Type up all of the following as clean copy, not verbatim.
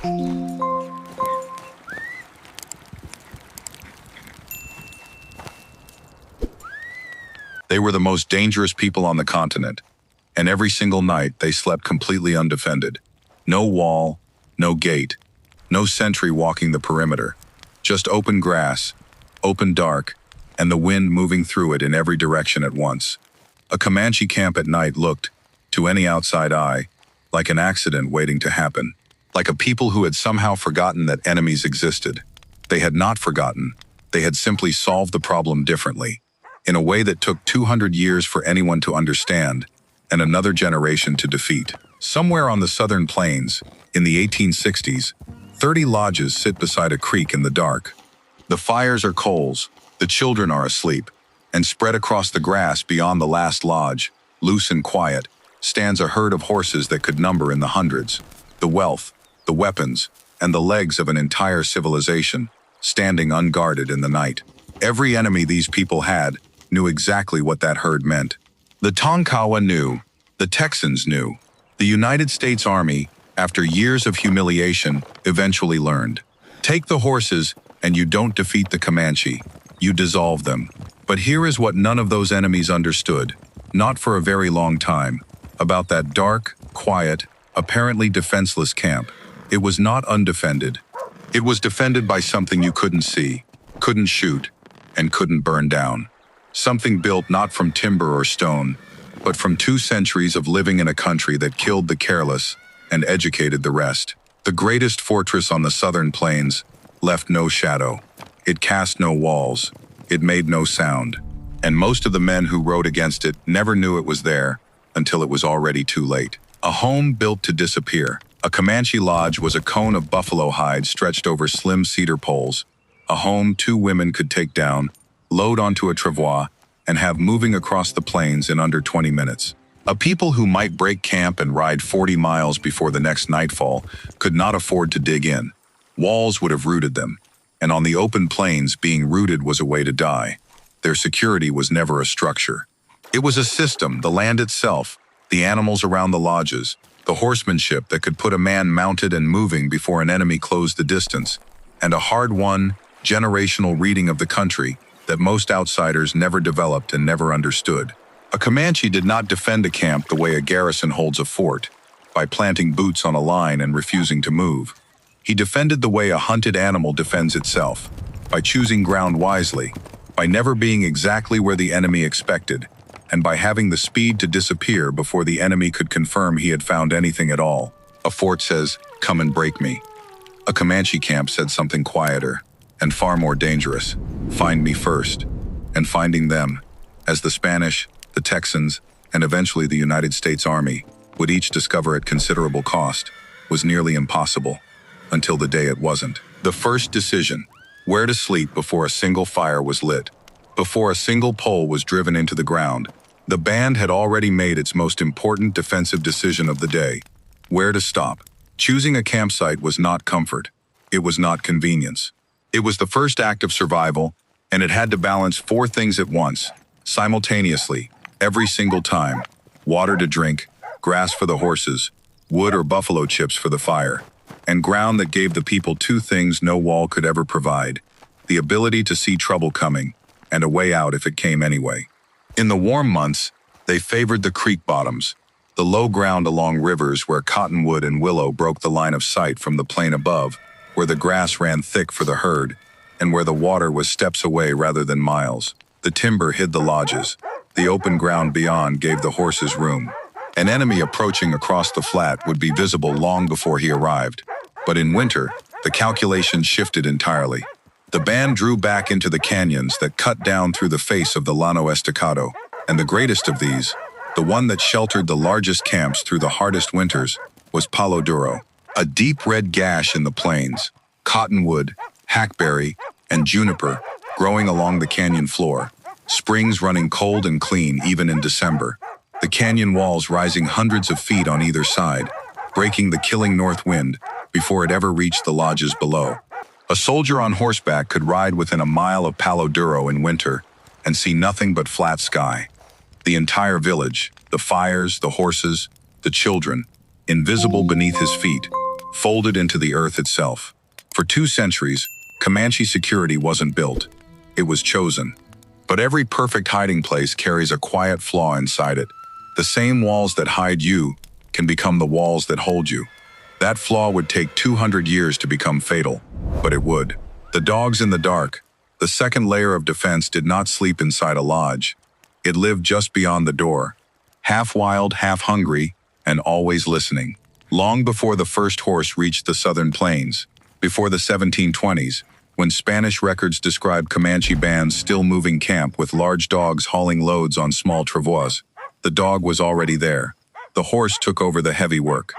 They were the most dangerous people on the continent, and every single night they slept completely undefended. No wall, no gate, no sentry walking the perimeter, just open grass, open dark, and the wind moving through it in every direction at once. A Comanche camp at night looked, to any outside eye, like an accident waiting to happen, like a people who had somehow forgotten that enemies existed. They had not forgotten, they had simply solved the problem differently, in a way that took 200 years for anyone to understand, and another generation to defeat. Somewhere on the southern plains, in the 1860s, 30 lodges sit beside a creek in the dark. The fires are coals, the children are asleep, and spread across the grass beyond the last lodge, loose and quiet, stands a herd of horses that could number in the hundreds. The wealth, the weapons, and the legs of an entire civilization, standing unguarded in the night. Every enemy these people had knew exactly what that herd meant. The Tonkawa knew, the Texans knew. The United States Army, after years of humiliation, eventually learned. Take the horses, and you don't defeat the Comanche. You dissolve them. But here is what none of those enemies understood, not for a very long time, about that dark, quiet, apparently defenseless camp. It was not undefended. It was defended by something you couldn't see, couldn't shoot, and couldn't burn down. Something built not from timber or stone, but from 2 centuries of living in a country that killed the careless and educated the rest. The greatest fortress on the southern plains left no shadow. It cast no walls. It made no sound. And most of the men who rode against it never knew it was there until it was already too late. A home built to disappear. A Comanche lodge was a cone of buffalo hide stretched over slim cedar poles. A home 2 women could take down, load onto a travois, and have moving across the plains in under 20 minutes. A people who might break camp and ride 40 miles before the next nightfall could not afford to dig in. Walls would have rooted them, and on the open plains, being rooted was a way to die. Their security was never a structure. It was a system, the land itself, the animals around the lodges, the horsemanship that could put a man mounted and moving before an enemy closed the distance, and a hard-won, generational reading of the country that most outsiders never developed and never understood. A Comanche did not defend a camp the way a garrison holds a fort, by planting boots on a line and refusing to move. He defended the way a hunted animal defends itself, by choosing ground wisely, by never being exactly where the enemy expected, and by having the speed to disappear before the enemy could confirm he had found anything at all. A fort says, "Come and break me." A Comanche camp said something quieter, and far more dangerous, "Find me first." And finding them, as the Spanish, the Texans, and eventually the United States Army would each discover at considerable cost, was nearly impossible, until the day it wasn't. The first decision, where to sleep before a single fire was lit, before a single pole was driven into the ground, the band had already made its most important defensive decision of the day, where to stop. Choosing a campsite was not comfort. It was not convenience. It was the first act of survival, and it had to balance 4 things at once, simultaneously, every single time: water to drink, grass for the horses, wood or buffalo chips for the fire, and ground that gave the people 2 things no wall could ever provide: the ability to see trouble coming, and a way out if it came anyway. In the warm months, they favored the creek bottoms, the low ground along rivers where cottonwood and willow broke the line of sight from the plain above, where the grass ran thick for the herd, and where the water was steps away rather than miles. The timber hid the lodges. The open ground beyond gave the horses room. An enemy approaching across the flat would be visible long before he arrived. But in winter, the calculation shifted entirely. The band drew back into the canyons that cut down through the face of the Llano Estacado, and the greatest of these, the one that sheltered the largest camps through the hardest winters, was Palo Duro, a deep red gash in the plains, cottonwood, hackberry, and juniper growing along the canyon floor, springs running cold and clean even in December, the canyon walls rising hundreds of feet on either side, breaking the killing north wind before it ever reached the lodges below. A soldier on horseback could ride within a mile of Palo Duro in winter and see nothing but flat sky. The entire village, the fires, the horses, the children, invisible beneath his feet, folded into the earth itself. For 2 centuries, Comanche security wasn't built. It was chosen. But every perfect hiding place carries a quiet flaw inside it. The same walls that hide you can become the walls that hold you. That flaw would take 200 years to become fatal, but it would. The dogs in the dark, the second layer of defense, did not sleep inside a lodge. It lived just beyond the door, half wild, half hungry, and always listening. Long before the first horse reached the southern plains, before the 1720s, when Spanish records describe Comanche bands still moving camp with large dogs hauling loads on small travois, the dog was already there. The horse took over the heavy work.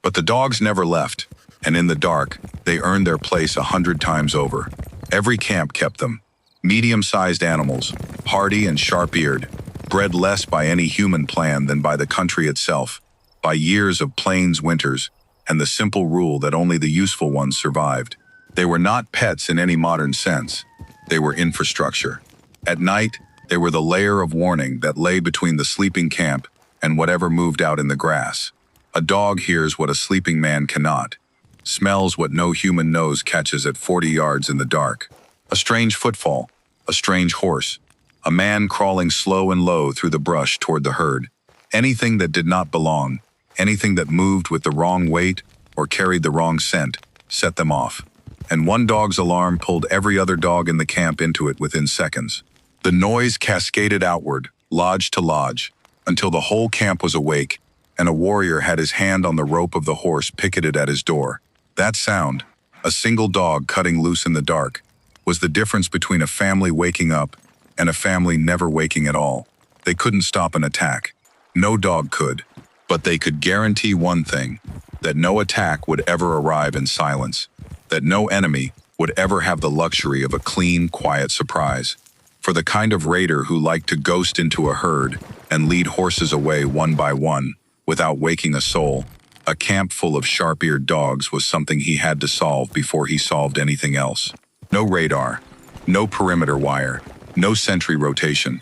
But the dogs never left, and in the dark, they earned their place 100 times over. Every camp kept them. Medium-sized animals, hardy and sharp-eared, bred less by any human plan than by the country itself, by years of plains winters, and the simple rule that only the useful ones survived. They were not pets in any modern sense. They were infrastructure. At night, they were the layer of warning that lay between the sleeping camp and whatever moved out in the grass. A dog hears what a sleeping man cannot, smells what no human nose catches at 40 yards in the dark. A strange footfall, a strange horse, a man crawling slow and low through the brush toward the herd. Anything that did not belong, anything that moved with the wrong weight or carried the wrong scent, set them off. And one dog's alarm pulled every other dog in the camp into it within seconds. The noise cascaded outward, lodge to lodge, until the whole camp was awake, and a warrior had his hand on the rope of the horse picketed at his door. That sound, a single dog cutting loose in the dark, was the difference between a family waking up and a family never waking at all. They couldn't stop an attack. No dog could. But they could guarantee one thing, that no attack would ever arrive in silence, that no enemy would ever have the luxury of a clean, quiet surprise. For the kind of raider who liked to ghost into a herd and lead horses away one by one, without waking a soul, a camp full of sharp-eared dogs was something he had to solve before he solved anything else. No radar, no perimeter wire, no sentry rotation,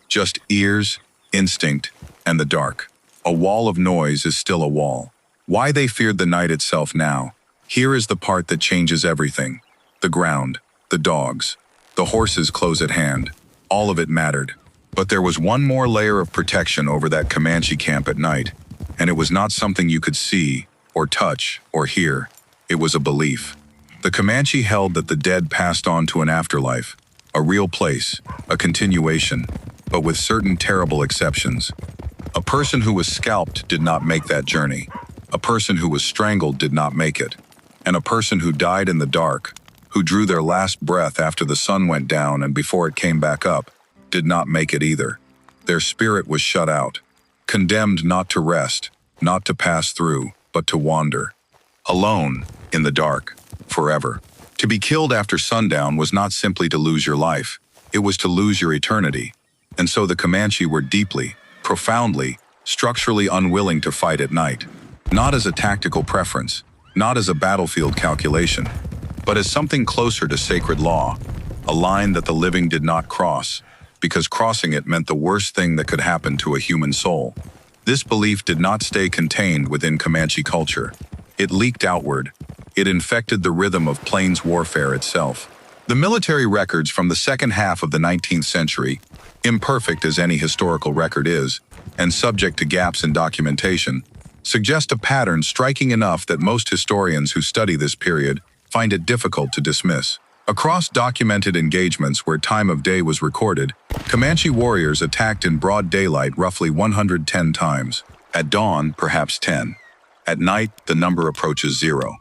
just ears, instinct, and the dark. A wall of noise is still a wall. Why they feared the night itself now? Here is the part that changes everything. The ground, the dogs, the horses close at hand. All of it mattered. But there was one more layer of protection over that Comanche camp at night. And it was not something you could see, or touch, or hear. It was a belief. The Comanche held that the dead passed on to an afterlife, a real place, a continuation, but with certain terrible exceptions. A person who was scalped did not make that journey. A person who was strangled did not make it. And a person who died in the dark, who drew their last breath after the sun went down and before it came back up, did not make it either. Their spirit was shut out. Condemned not to rest, not to pass through, but to wander. Alone, in the dark, forever. To be killed after sundown was not simply to lose your life, it was to lose your eternity. And so the Comanche were deeply, profoundly, structurally unwilling to fight at night. Not as a tactical preference, not as a battlefield calculation, but as something closer to sacred law, a line that the living did not cross, because crossing it meant the worst thing that could happen to a human soul. This belief did not stay contained within Comanche culture. It leaked outward. It infected the rhythm of plains warfare itself. The military records from the second half of the 19th century, imperfect as any historical record is, and subject to gaps in documentation, suggest a pattern striking enough that most historians who study this period find it difficult to dismiss. Across documented engagements where time of day was recorded, Comanche warriors attacked in broad daylight roughly 110 times. At dawn, perhaps 10. At night, the number approaches 0.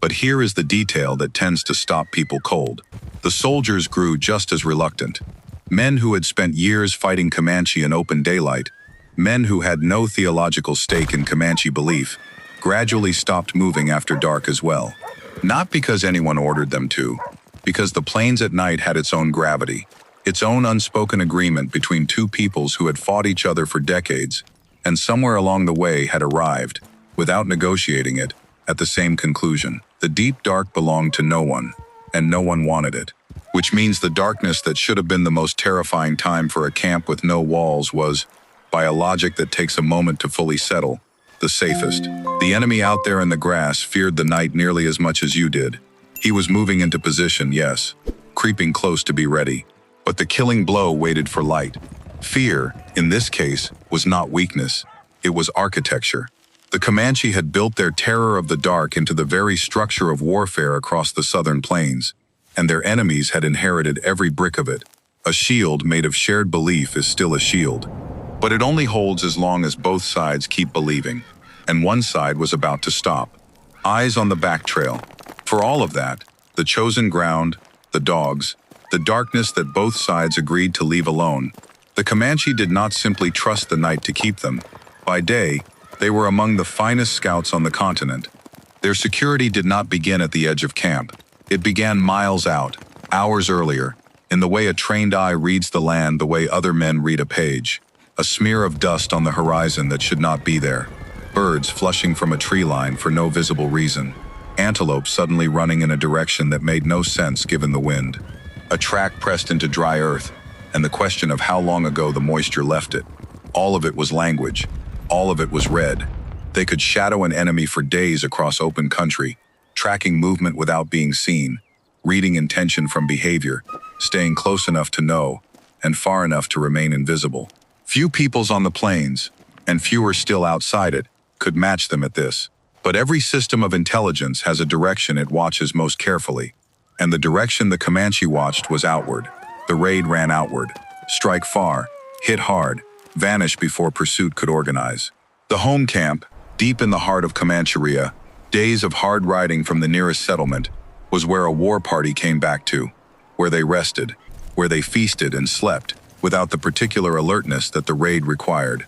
But here is the detail that tends to stop people cold. The soldiers grew just as reluctant. Men who had spent years fighting Comanche in open daylight, men who had no theological stake in Comanche belief, gradually stopped moving after dark as well. Not because anyone ordered them to, because the plains at night had its own gravity, its own unspoken agreement between two peoples who had fought each other for decades, and somewhere along the way had arrived, without negotiating it, at the same conclusion. The deep dark belonged to no one, and no one wanted it. Which means the darkness that should have been the most terrifying time for a camp with no walls was, by a logic that takes a moment to fully settle, the safest. The enemy out there in the grass feared the night nearly as much as you did. He was moving into position, yes, creeping close to be ready. But the killing blow waited for light. Fear, in this case, was not weakness. It was architecture. The Comanche had built their terror of the dark into the very structure of warfare across the southern plains, and their enemies had inherited every brick of it. A shield made of shared belief is still a shield, but it only holds as long as both sides keep believing, and one side was about to stop. Eyes on the back trail. For all of that, the chosen ground, the dogs, the darkness that both sides agreed to leave alone, the Comanche did not simply trust the night to keep them. By day, they were among the finest scouts on the continent. Their security did not begin at the edge of camp. It began miles out, hours earlier, in the way a trained eye reads the land the way other men read a page. A smear of dust on the horizon that should not be there. Birds flushing from a tree line for no visible reason. Antelope suddenly running in a direction that made no sense given the wind. A track pressed into dry earth, and the question of how long ago the moisture left it. All of it was language. All of it was red. They could shadow an enemy for days across open country, tracking movement without being seen, reading intention from behavior, staying close enough to know, and far enough to remain invisible. Few peoples on the plains, and fewer still outside it, could match them at this. But every system of intelligence has a direction it watches most carefully, and the direction the Comanche watched was outward. The raid ran outward, strike far, hit hard, vanish before pursuit could organize. The home camp, deep in the heart of Comancheria, days of hard riding from the nearest settlement, was where a war party came back to, where they rested, where they feasted and slept, without the particular alertness that the raid required.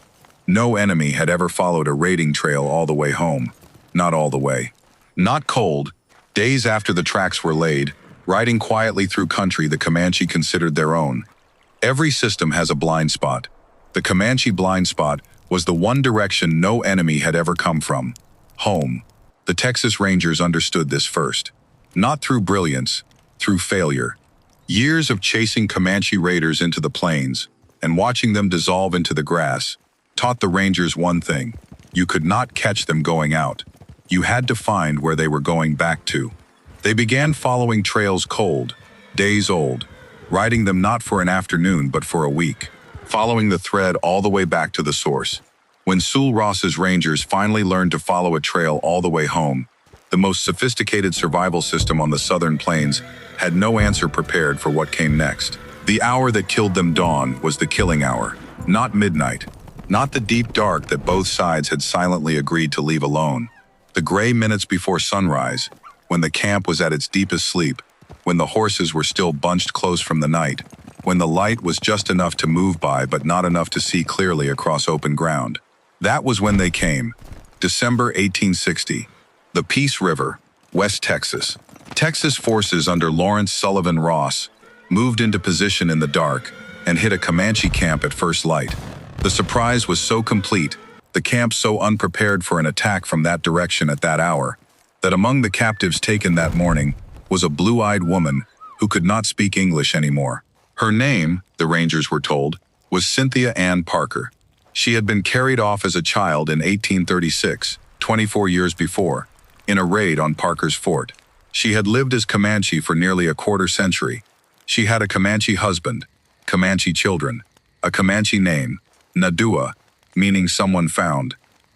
No enemy had ever followed a raiding trail all the way home. Not all the way. Not cold. Days after the tracks were laid, riding quietly through country the Comanche considered their own. Every system has a blind spot. The Comanche blind spot was the one direction no enemy had ever come from. Home. The Texas Rangers understood this first. Not through brilliance, through failure. Years of chasing Comanche raiders into the plains and watching them dissolve into the grass taught the Rangers one thing: you could not catch them going out. You had to find where they were going back to. They began following trails cold, days old, riding them not for an afternoon but for a week, following the thread all the way back to the source. When Sul Ross's Rangers finally learned to follow a trail all the way home, the most sophisticated survival system on the southern plains had no answer prepared for what came next. The hour that killed them dawn was the killing hour, not midnight, not the deep dark that both sides had silently agreed to leave alone. The gray minutes before sunrise, when the camp was at its deepest sleep, when the horses were still bunched close from the night, when the light was just enough to move by but not enough to see clearly across open ground. That was when they came. December 1860. The Peace River, West Texas. Texas forces under Lawrence Sullivan Ross moved into position in the dark and hit a Comanche camp at first light. The surprise was so complete, the camp so unprepared for an attack from that direction at that hour, that among the captives taken that morning was a blue-eyed woman who could not speak English anymore. Her name, the Rangers were told, was Cynthia Ann Parker. She had been carried off as a child in 1836, 24 years before, in a raid on Parker's fort. She had lived as Comanche for nearly a quarter century. She had a Comanche husband, Comanche children, a Comanche name, Nadua, meaning someone found.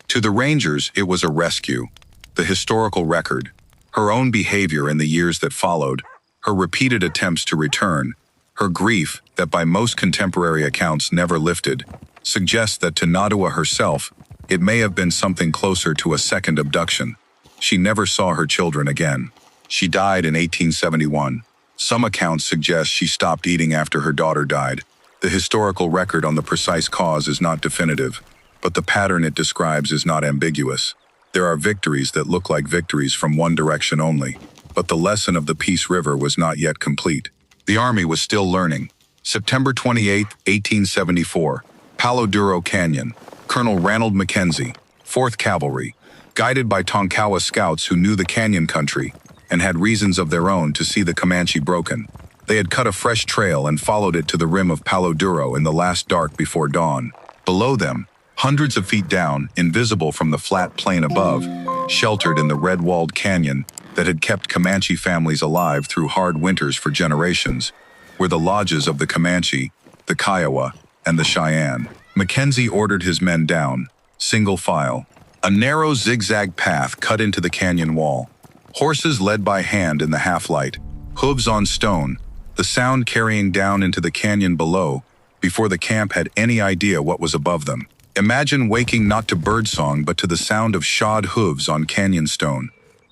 To the Rangers, it was a rescue. The historical record, her own behavior in the years that followed, her repeated attempts to return, her grief that by most contemporary accounts never lifted, suggests that to Nadua herself, it may have been something closer to a second abduction. She never saw her children again. She died in 1871. Some accounts suggest she stopped eating after her daughter died. The historical record on the precise cause is not definitive, but the pattern it describes is not ambiguous. There are victories that look like victories from one direction only, but the lesson of the Peace River was not yet complete. The Army was still learning. September 28, 1874, Palo Duro Canyon, Colonel Ranald Mackenzie, 4th Cavalry, guided by Tonkawa scouts who knew the canyon country and had reasons of their own to see the Comanche broken. They had cut a fresh trail and followed it to the rim of Palo Duro in the last dark before dawn. Below them, Hundreds of feet down, invisible from the flat plain above, sheltered in the red-walled canyon that had kept Comanche families alive through hard winters for generations, were the lodges of the Comanche, the Kiowa, and the Cheyenne. Mackenzie ordered his men down, single file. A narrow zigzag path cut into the canyon wall. Horses led by hand in the half-light, hooves on stone, the sound carrying down into the canyon below before the camp had any idea what was above them. Imagine waking not to birdsong but to the sound of shod hooves on canyon stone.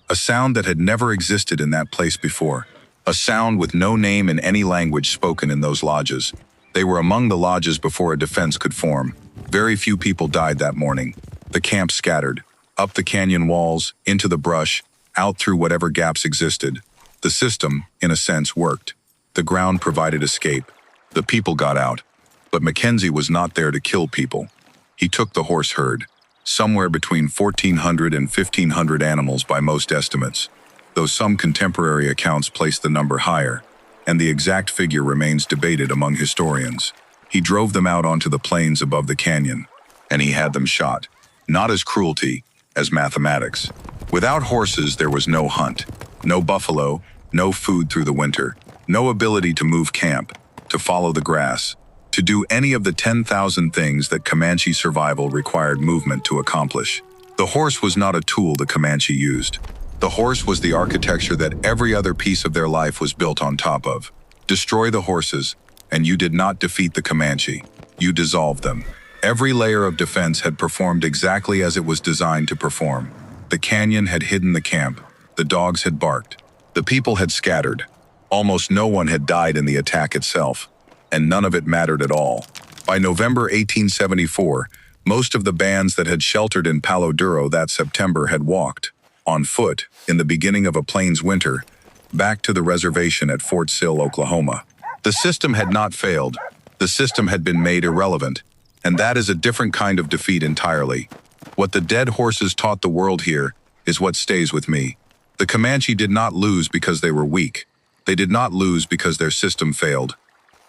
A sound that had never existed in that place before. A sound with no name in any language spoken in those lodges. They were among the lodges before a defense could form. Very few people died that morning. The camp scattered, up the canyon walls, into the brush, out through whatever gaps existed. The system, in a sense, worked. The ground provided escape. The people got out. But Mackenzie was not there to kill people. He took the horse herd, somewhere between 1,400 and 1,500 animals by most estimates, though some contemporary accounts place the number higher, and the exact figure remains debated among historians. He drove them out onto the plains above the canyon, and he had them shot, not as cruelty, as mathematics. Without horses, there was no hunt, no buffalo, no food through the winter, no ability to move camp, to follow the grass, to do any of the 10,000 things that Comanche survival required movement to accomplish. The horse was not a tool the Comanche used. The horse was the architecture that every other piece of their life was built on top of. Destroy the horses, and you did not defeat the Comanche. You dissolved them. Every layer of defense had performed exactly as it was designed to perform. The canyon had hidden the camp. The dogs had barked. The people had scattered. Almost no one had died in the attack itself, and none of it mattered at all. By November 1874, most of the bands that had sheltered in Palo Duro that September had walked, on foot, in the beginning of a plains winter, back to the reservation at Fort Sill, Oklahoma. The system had not failed. The system had been made irrelevant, and that is a different kind of defeat entirely. What the dead horses taught the world here is what stays with me. The Comanche did not lose because they were weak. They did not lose because their system failed.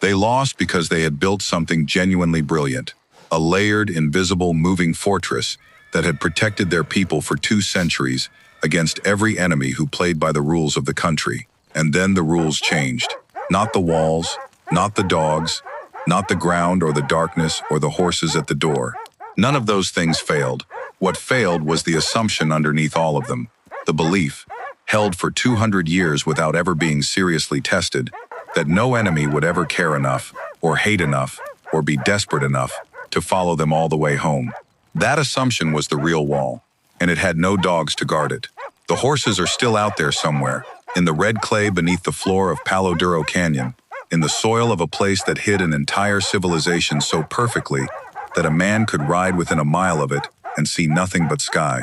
They lost because they had built something genuinely brilliant, a layered, invisible, moving fortress that had protected their people for 2 centuries against every enemy who played by the rules of the country. And then the rules changed. Not the walls, not the dogs, not the ground or the darkness or the horses at the door. None of those things failed. What failed was the assumption underneath all of them, the belief, held for 200 years without ever being seriously tested, that no enemy would ever care enough, or hate enough, or be desperate enough to follow them all the way home. That assumption was the real wall, and it had no dogs to guard it. The horses are still out there somewhere, in the red clay beneath the floor of Palo Duro Canyon, in the soil of a place that hid an entire civilization so perfectly that a man could ride within a mile of it and see nothing but sky.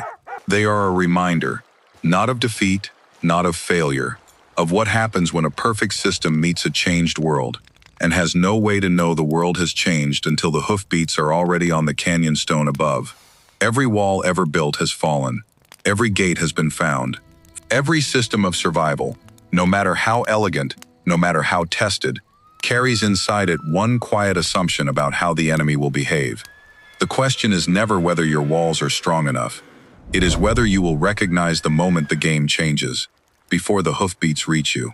They are a reminder, not of defeat, not of failure, of what happens when a perfect system meets a changed world, and has no way to know the world has changed until the hoofbeats are already on the canyon stone above. Every wall ever built has fallen. Every gate has been found. Every system of survival, no matter how elegant, no matter how tested, carries inside it one quiet assumption about how the enemy will behave. The question is never whether your walls are strong enough. It is whether you will recognize the moment the game changes, before the hoofbeats reach you.